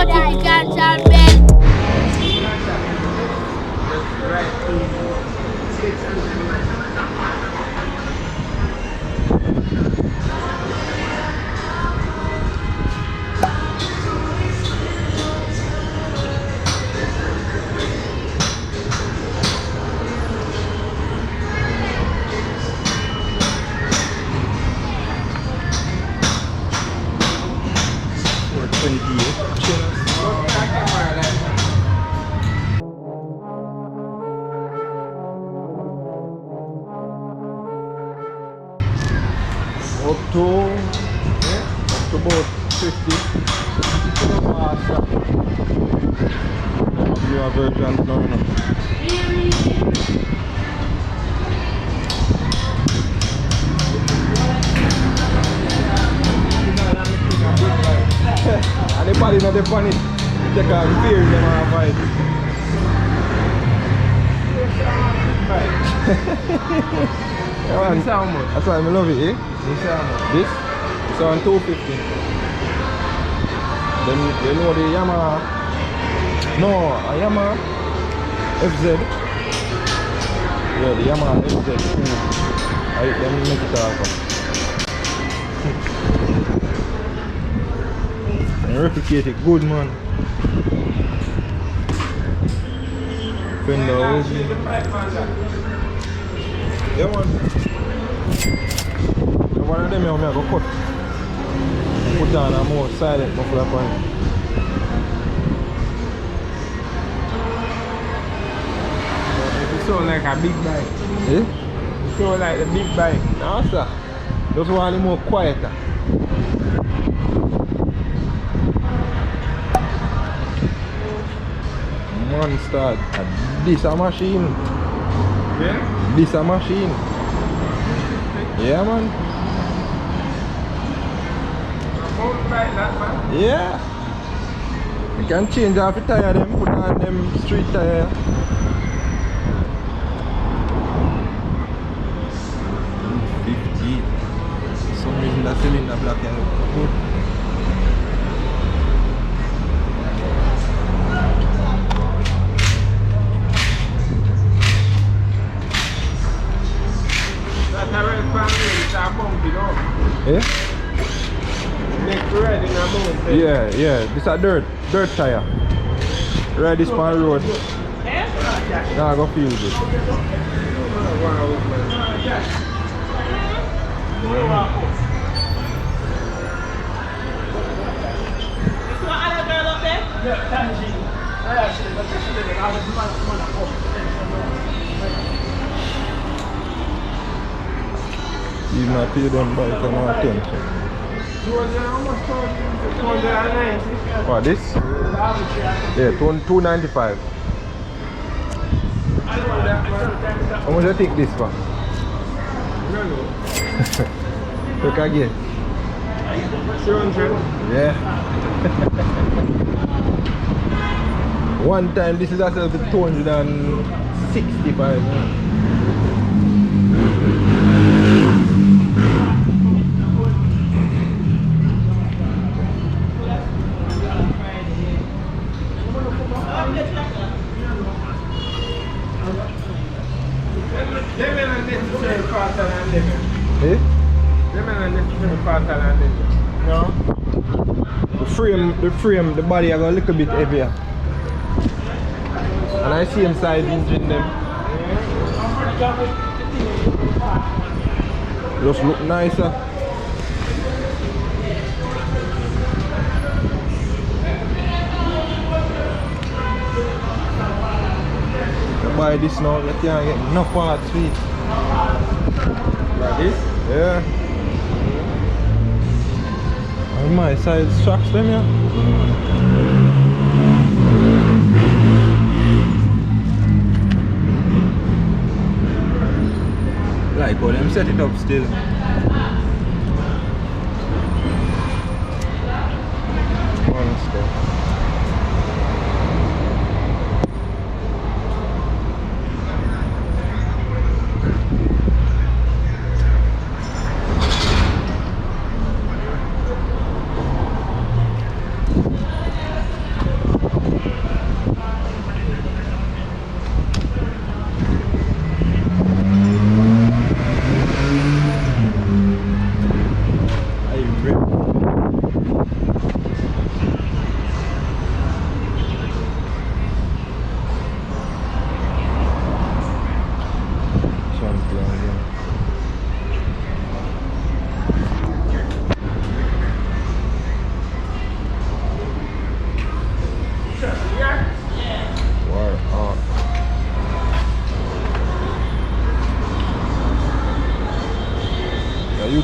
die cancel bell. Up to about 50. Faster. Newer versions now, you know. And the body not the funny. Take out fear them and fight. Yeah, man. This how much? That's why I love it, eh? This how much? This? It's on 250. Then you know the Yamaha. No, a Yamaha FZ. Yeah, the Yamaha FZ. Let me make it up. Replicate it good, man. Panda. Yeah, man. One of them I go cut. Put down a more silent muffler point. It sound like a big bike. Eh? It sound like a big bike. No, sir. Just want it more quieter. Monster. This a machine. Yeah? This a machine. Yeah, man. Like that, man. Yeah. You can change off the tire them, put on them street tire. $50. For some reason that cylinder black and good. That's a red family, it's a bumpy, no? Eh? Next red in a mountain. Yeah. This a dirt tire. Ride this pan road. Now I go feel this. Even I pay them by for no attention. What, this? Yeah, 295. How much do you think this for? Look again. 200. Yeah. One time this is actually 265. Eh? No. The frame, the body are a little bit heavier. And I see inside engine them. Just look nicer. You buy this now, you can't get enough parts for it. Like this? Yeah. And my side shocks them, yeah. Like how them set it up still. Monster.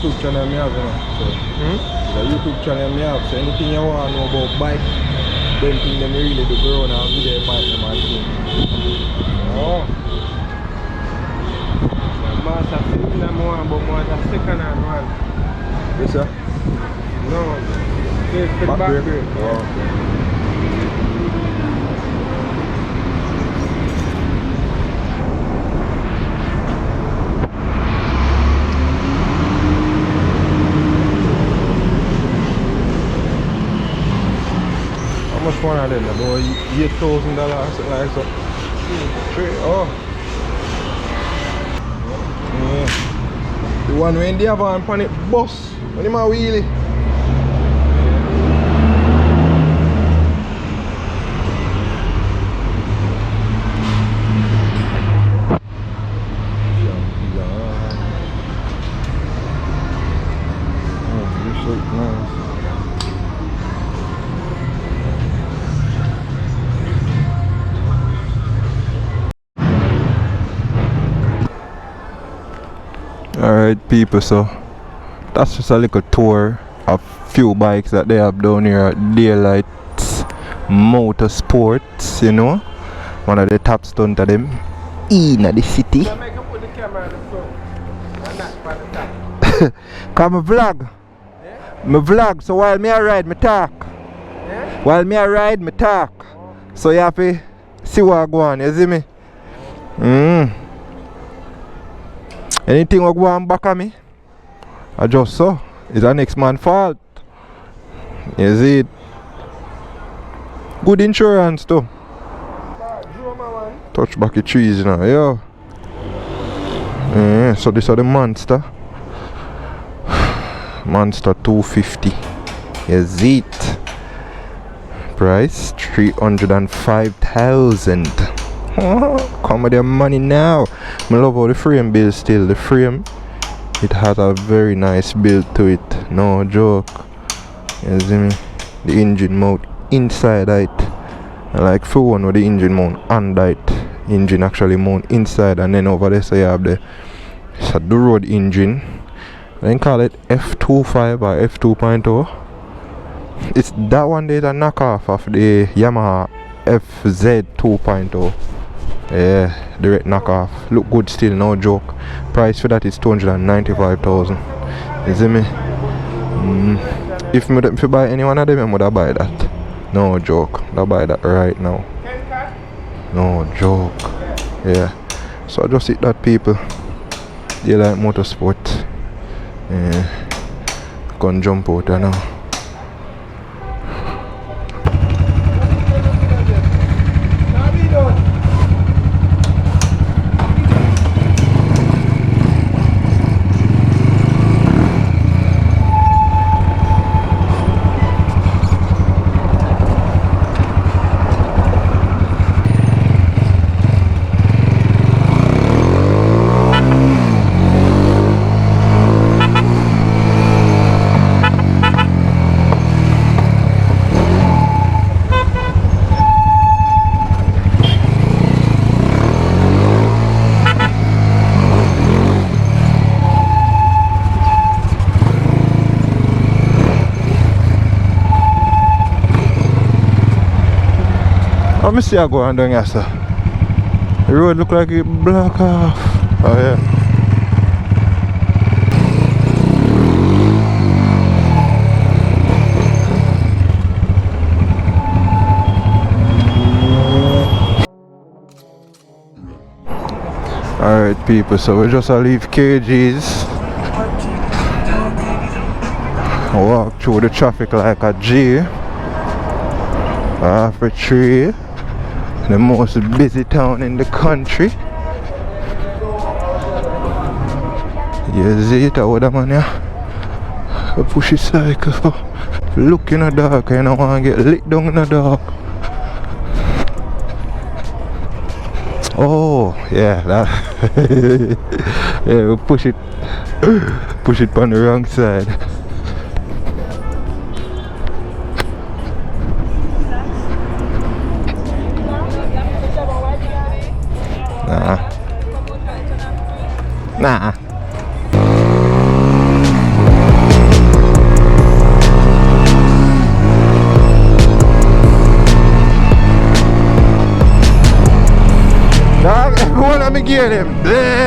YouTube channel me have, you know. So, the YouTube channel me have. So anything you want to know about bike, them thing them really do grow and video bike them and thing. Oh. Master similar one, but more the second hand one. Yes, sir? No. It's the back brake. Oh, okay. How much one of them? About $8,000 something like so. Oh. Yeah. The one when they have on pan it bus. When him a wheelie. Oh, this looks nice. Alright people, so that's just a little tour of few bikes that they have down here at Daylight Motorsports, you know. One of the top stunt of them in the city. I make you put the camera on the front. And not on the top. Come a vlog. Yeah? Me vlog, so while me a ride, me talk. Yeah? While me a ride, me talk. So you have to see what I go on, you see me? Anything will go on back of me, I just so. It's the next man's fault. You see it? Good insurance too. Touch back the trees, you know, yeah. Yeah, so this is the Monster. Monster 250. You see it? Price 305,000. Come with your money now. I love how the frame build still. The frame, it has a very nice build to it. No joke. You see me? The engine mount inside it. I like full one with the engine mount under it. Engine actually mount inside, and then over there so you have the road engine. Then call it F25 or F2.0. It's that one there is a knockoff of the Yamaha FZ 2.0. Yeah, direct knockoff. Look good still, no joke. Price for that is 295,000. You see me? If I buy any one of them, I would buy that. No joke. I buy that right now. No joke. Yeah. So I just hit that people. They like motorsport. Yeah. Gonna jump out there now. Let me see I go on down here, sir. The road look like it block off. Oh yeah. Alright people, so we just leave KG's. Walk through the traffic like a G. After 3. The most busy town in the country. You see it over there, man, yeah? I push a cycle. Look in the dark, I don't want to get lit down in the dark. Oh, yeah, that. Yeah, we push it on the wrong side. Nah. gear them. Bleh.